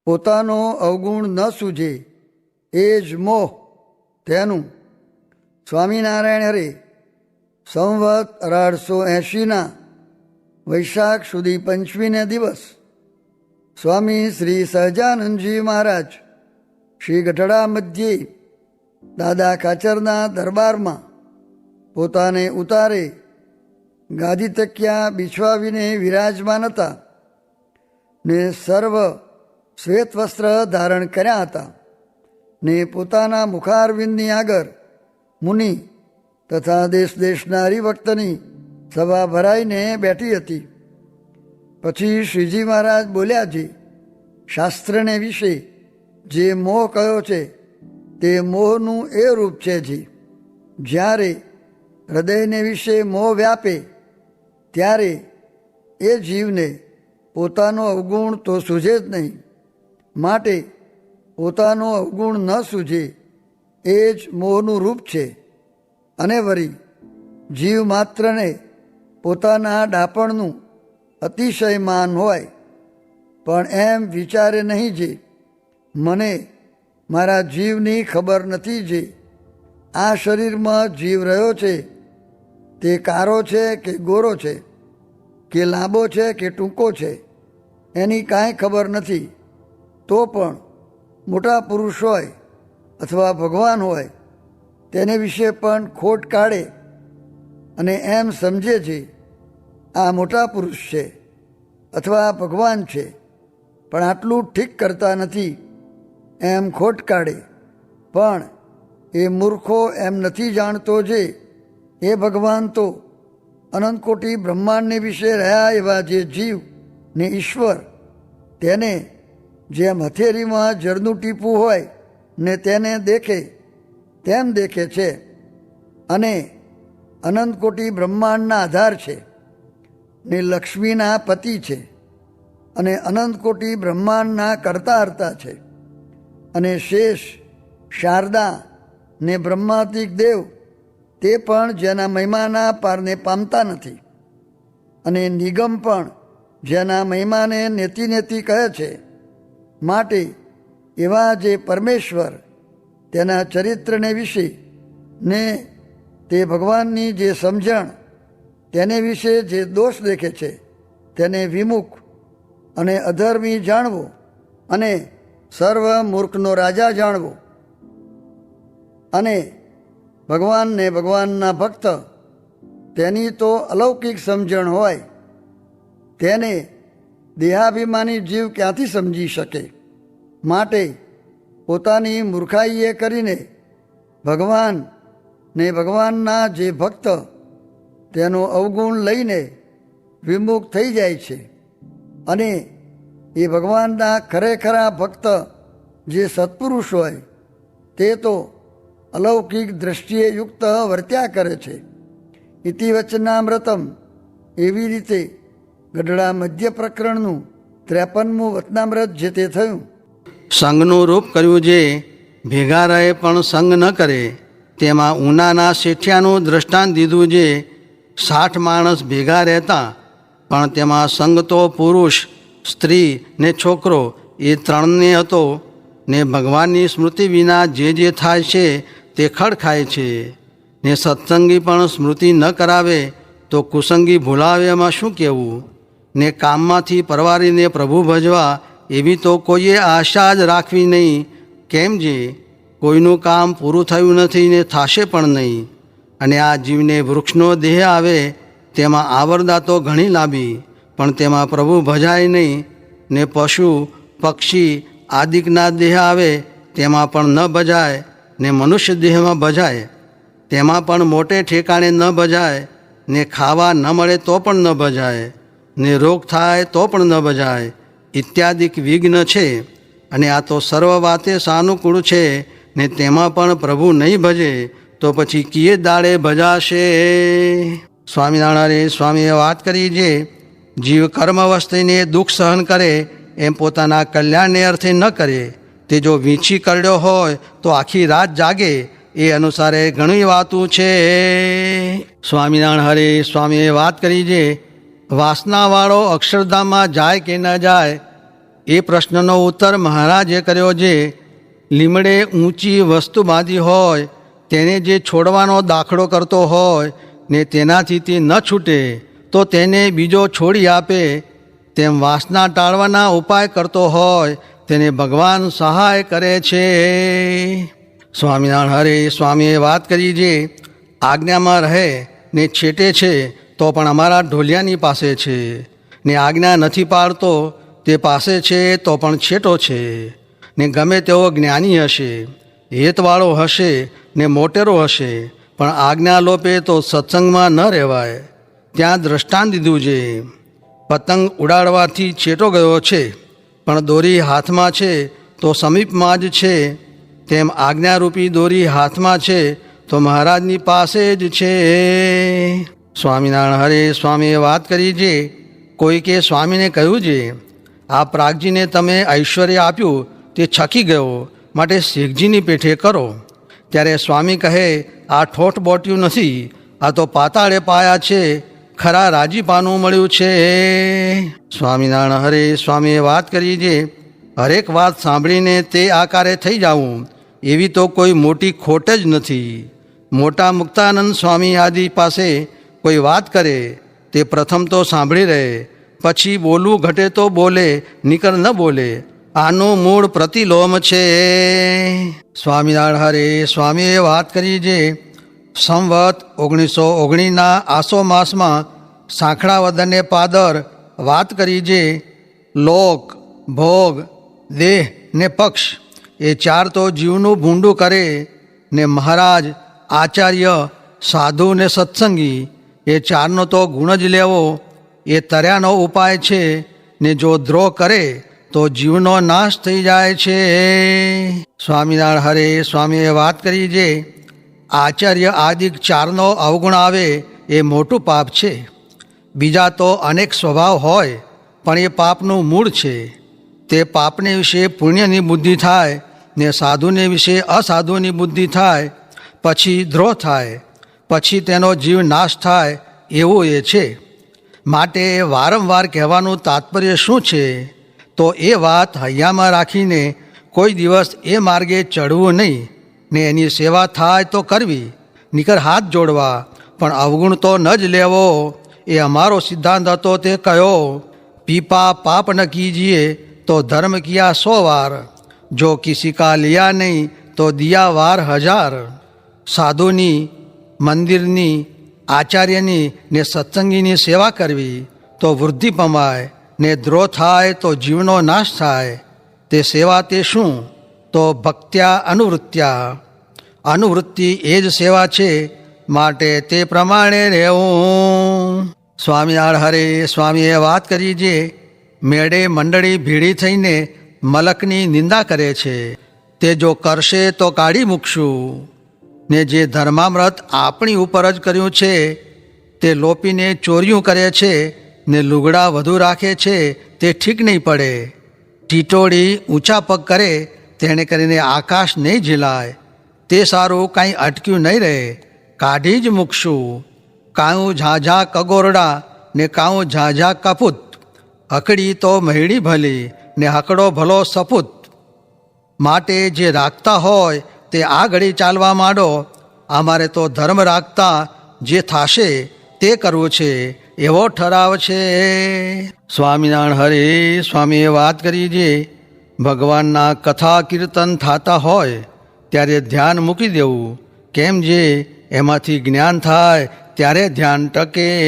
પોતાનો અવગુણ ન સૂજે એ જ મોહ તેનું. સ્વામિનારાયણ હરે. સંવત 1880 વૈશાખ સુધી પંચમીને દિવસ સ્વામી શ્રી સહજાનંદજી મહારાજ શ્રી ગઢડા મધ્યે દાદા ખાચરના દરબારમાં પોતાને ઉતારે ગાદી તકિયા બિછવાવીને વિરાજમાન હતા ને સર્વ શ્વેત વસ્ત્ર ધારણ કર્યા હતા ને પોતાના મુખારવિંદની આગળ મુનિ તથા દેશ દેશના હરિભક્તની સભા ભરાઈને બેઠી હતી. પછી શ્રીજી મહારાજ બોલ્યા છે, શાસ્ત્રને વિશે જે મોહ કયો છે તે મોહનું એ રૂપ છે જી. જ્યારે હૃદયને વિશે મોહ વ્યાપે ત્યારે એ જીવને પોતાનો અવગુણ તો સૂઝે જ નહીં. માટે પોતાનો અવગુણ ન સૂઝે એ જ મોહનું રૂપ છે. અને વળી જીવ માત્રને પોતાના ડાપણનું અતિશય માન હોય, પણ એમ વિચારે નહીં જે મને મારા જીવની ખબર નથી જે આ શરીરમાં જીવ રહ્યો છે તે કારો છે કે ગોરો છે, કે લાંબો છે કે ટૂંકો છે, એની કાંઈ ખબર નથી. તો પણ મોટા પુરુષ હોય અથવા ભગવાન હોય તેને વિશે પણ ખોટ કાઢે અને એમ સમજે છે આ મોટા પુરુષ છે અથવા ભગવાન છે, પણ આટલું ઠીક કરતા નથી એમ ખોટ કાઢે. પણ એ મૂર્ખો એમ નથી જાણતો જે એ ભગવાન તો અનંતકોટી બ્રહ્માંડને વિશે રહ્યા એવા જે જીવ ને ઈશ્વર તેને જેમ હથેળીમાં જળનું ટીપું હોય ને તેને દેખે તેમ દેખે છે, અને અનંતકોટી બ્રહ્માંડના આધાર છે ને લક્ષ્મીના પતિ છે, અને અનંતકોટી બ્રહ્માંડના કરતા હર્તા છે, અને શેષ શારદા ને બ્રહ્માતિક દેવ તે પણ જેના મહિમાના પારને પામતા નથી, અને નિગમ પણ જેના મહિમાને નેતિ નેતિ કહે છે. માટે એવા જે પરમેશ્વર તેના ચરિત્રને વિશે ને તે ભગવાનની જે સમજણ તેને વિશે જે દોષ દેખે છે તેને વિમુખ અને અધર્મી જાણવો અને સર્વ મૂર્ખનો રાજા જાણવો. અને ભગવાનને ભગવાનના ભક્ત તેની તો અલૌકિક સમજણ હોય તેને દેહાભિમાની જીવ ક્યાંથી સમજી શકે. માટે પોતાની મૂર્ખાઈએ કરીને ભગવાન ને ભગવાનના જે ભક્ત તેનો અવગુણ લઈને વિમુખ થઈ જાય છે, અને એ ભગવાનના ખરેખરા ભક્ત જે સત્પુરુષ હોય તે તો અલૌકિક દ્રષ્ટિએ યુક્ત વર્ત્યા કરે છે. ઇતિ વચનામૃતમ. એવી રીતે ગઢડા મધ્ય પ્રકરણનું 53મું વચનામૃત જે તે થયું. સંઘનું રૂપ કર્યું જે ભેગા રહે પણ સંગ ન કરે, તેમાં ઉનાના શેઠિયાનું દ્રષ્ટાંત દીધું જે 60 માણસ ભેગા રહેતા પણ તેમાં સંગ તો પુરુષ સ્ત્રી ને છોકરો એ 3ને હતો, ને ભગવાનની સ્મૃતિ વિના જે થાય છે તે ખડ ખાય છે. ને સત્સંગી પણ સ્મૃતિ ન કરાવે તો કુસંગી ભૂલાવે એમાં શું કહેવું. ને કામમાંથી પરવારીને પ્રભુ ભજવા એવી તો કોઈએ આશા જ રાખવી નહીં, કેમ જે કોઈનું કામ પૂરું થયું નથી ને થશે પણ નહીં. અને આ જીવને વૃક્ષનો દેહ આવે તેમાં આવરદા તો ઘણી લાંબી, પણ તેમાં પ્રભુ ભજાય નહીં. ને પશુ પક્ષી આદિકના દેહ આવે તેમાં પણ ન ભજાય, ને મનુષ્ય દેહમાં ભજાય તેમાં પણ મોટે ઠેકાણે ન ભજાય. ને ખાવા ન મળે તો પણ ન ભજાય, ને રોગ થાય તો પણ ન ભજાય ઇત્યાદિક વિઘ્ન છે. અને આ તો સર્વ વાતે સાનુકૂળ છે, ને તેમાં પણ પ્રભુ નહીં ભજે તો પછી કિયે દાડે ભજાશે. સ્વામિનારાયણ સ્વામીએ વાત કરી જે જીવ કર્મવસ્તીને દુઃખ સહન કરે એમ પોતાના કલ્યાણને અર્થે ન કરે. તે જો વીંછી કરડ્યો હોય તો આખી રાત જાગે, એ અનુસારે ઘણી વાતું છે. સ્વામિનારાયણ હરે. સ્વામીએ વાત કરી જે વાસનાવાળો અક્ષરધામમાં જાય કે ન જાય એ પ્રશ્નનો ઉત્તર મહારાજે કર્યો, જે લીમડે ઊંચી વસ્તુ બાંધી હોય તેને જે છોડવાનો દાખલો કરતો હોય ને તેનાથી તે ન છૂટે તો તેને બીજો છોડી આપે, તેમ વાસના ટાળવાના ઉપાય કરતો હોય તેને ભગવાન સહાય કરે છે. સ્વામિનારાયણ હરે સ્વામીએ વાત કરી, જે આજ્ઞામાં રહે ને છેટે છે તો પણ અમારા ઢોલિયાની પાસે છે, ને આજ્ઞા નથી પાળતો તે પાસે છે તો પણ છેટો છે, ને ગમે તેવો જ્ઞાની હશે, હેતવાળો હશે ને મોટેરો હશે, પણ આજ્ઞા લોપે તો સત્સંગમાં ન રહેવાય. ત્યાં દ્રષ્ટાંત દીધું છે, પતંગ ઉડાડવાથી છેટો ગયો છે પણ દોરી હાથમાં છે તો સમીપમાં જ છે, તેમ આજ્ઞારૂપી દોરી હાથમાં છે તો મહારાજની પાસે જ છે. સ્વામિનારાયણ હરે સ્વામીએ વાત કરી, છે કોઈકે સ્વામીને કહ્યું છે, આ પ્રાગજીને તમે ઐશ્વર્ય આપ્યું તે છકી ગયો, માટે શેખજીની પેઠે કરો. ત્યારે સ્વામી કહે, આ ઠોઠ બોટ્યું નથી, આ તો પાતાળે પાયા છે, ખરા રાજીપાનું મળ્યું છે. સ્વામિનારાયણ હરે સ્વામીએ વાત કરી, છે હરેક વાત સાંભળીને તે આકારે થઈ જવું એવી તો કોઈ મોટી ખોટ જ નથી. મોટા મુક્તાનંદ સ્વામી આદિ પાસે કોઈ વાત કરે તે પ્રથમ તો સાંભળી રહે, પછી બોલવું ઘટે તો બોલે, નીકળ ન બોલે. આનું મૂળ પ્રતિલોમ છે. સ્વામિનારાયણ હરે સ્વામીએ વાત કરી, છે સંવત 1919ના આસો માસમાં સાંખડા વદને પાદર વાત કરી, છે લોક, ભોગ, દેહ ને પક્ષ એ ચાર તો જીવનું ભૂંડું કરે, ને મહારાજ, આચાર્ય, સાધુ ને સત્સંગી એ ચારનો તો ગુણ જ લેવો એ તર્યાનો ઉપાય છે, ને જો દ્રોહ કરે તો જીવનો નાશ થઈ જાય છે. સ્વામિનારાયણ હરે સ્વામીએ વાત કરી, છે આચાર્ય આદિક ચારનો અવગુણ આવે એ મોટું પાપ છે. બીજા તો અનેક સ્વભાવ હોય પણ એ પાપનું મૂળ છે. તે પાપને વિશે પુણ્યની બુદ્ધિ થાય ને સાધુને વિશે અસાધુની બુદ્ધિ થાય, પછી દ્રોહ થાય, પછી તેનો જીવ નાશ થાય, એવું એ છે. માટે વારંવાર કહેવાનું તાત્પર્ય શું છે, તો એ વાત હૈયામાં રાખીને કોઈ દિવસ એ માર્ગે ચડવું નહીં, ને એની સેવા થાય તો કરવી, નીકર હાથ જોડવા, પણ અવગુણ તો ન જ લેવો. એ અમારો સિદ્ધાંત હતો તે કયો, પીપા પાપ ન કીજીએ તો ધર્મ કિયા 100 વાર, જો કિસી કા લિયા નહીં તો દિયા વાર 1000. સાધુની, મંદિરની, આચાર્યની ને સત્સંગીની સેવા કરવી તો વૃદ્ધિ પમાય, ને દ્રોહ થાય તો જીવનો નાશ થાય. તે સેવા તે શું, તો ભક્ત્યા અનુવૃત્ત્યા, અનુવૃત્તિ એ જ સેવા છે, માટે તે પ્રમાણે રહેવું. સ્વામિનારાયણ હરે સ્વામીએ વાત કરી, છે મેળે મંડળી ભેળી થઈને મલકની નિંદા કરે છે, તે જો કરશે તો કાઢી મૂકશું, ને જે ધર્મામૃત આપણી ઉપર જ કર્યું છે તે લોપીને ચોર્યું કરે છે, ને લુગડા વધુ રાખે છે, તે ઠીક નહીં પડે. ટીટોળી ઊંચા પગ કરે તેણે કરીને આકાશ નહીં ઝીલાય, તે સારું કાંઈ અટક્યું નહીં રહે, કાઢી જ મૂકશું. કાયું ઝાઝા કગોરડા ને કાયું ઝાઝા કપૂત, હકડી તો મહેડી ભલી ને હકડો ભલો સપૂત. માટે જે રાખતા હોય તે આ ઘડી ચાલવા માંડો, અમારે તો ધર્મ રાખતા જે થાશે તે કરવું છે, એવો ઠરાવ છે. સ્વામિનારાયણ હરે સ્વામીએ વાત કરી, છે ભગવાનના કથા કીર્તન થતા હોય ત્યારે ધ્યાન મૂકી દેવું, કેમ જે એમાંથી જ્ઞાન થાય ત્યારે ધ્યાન ટકે.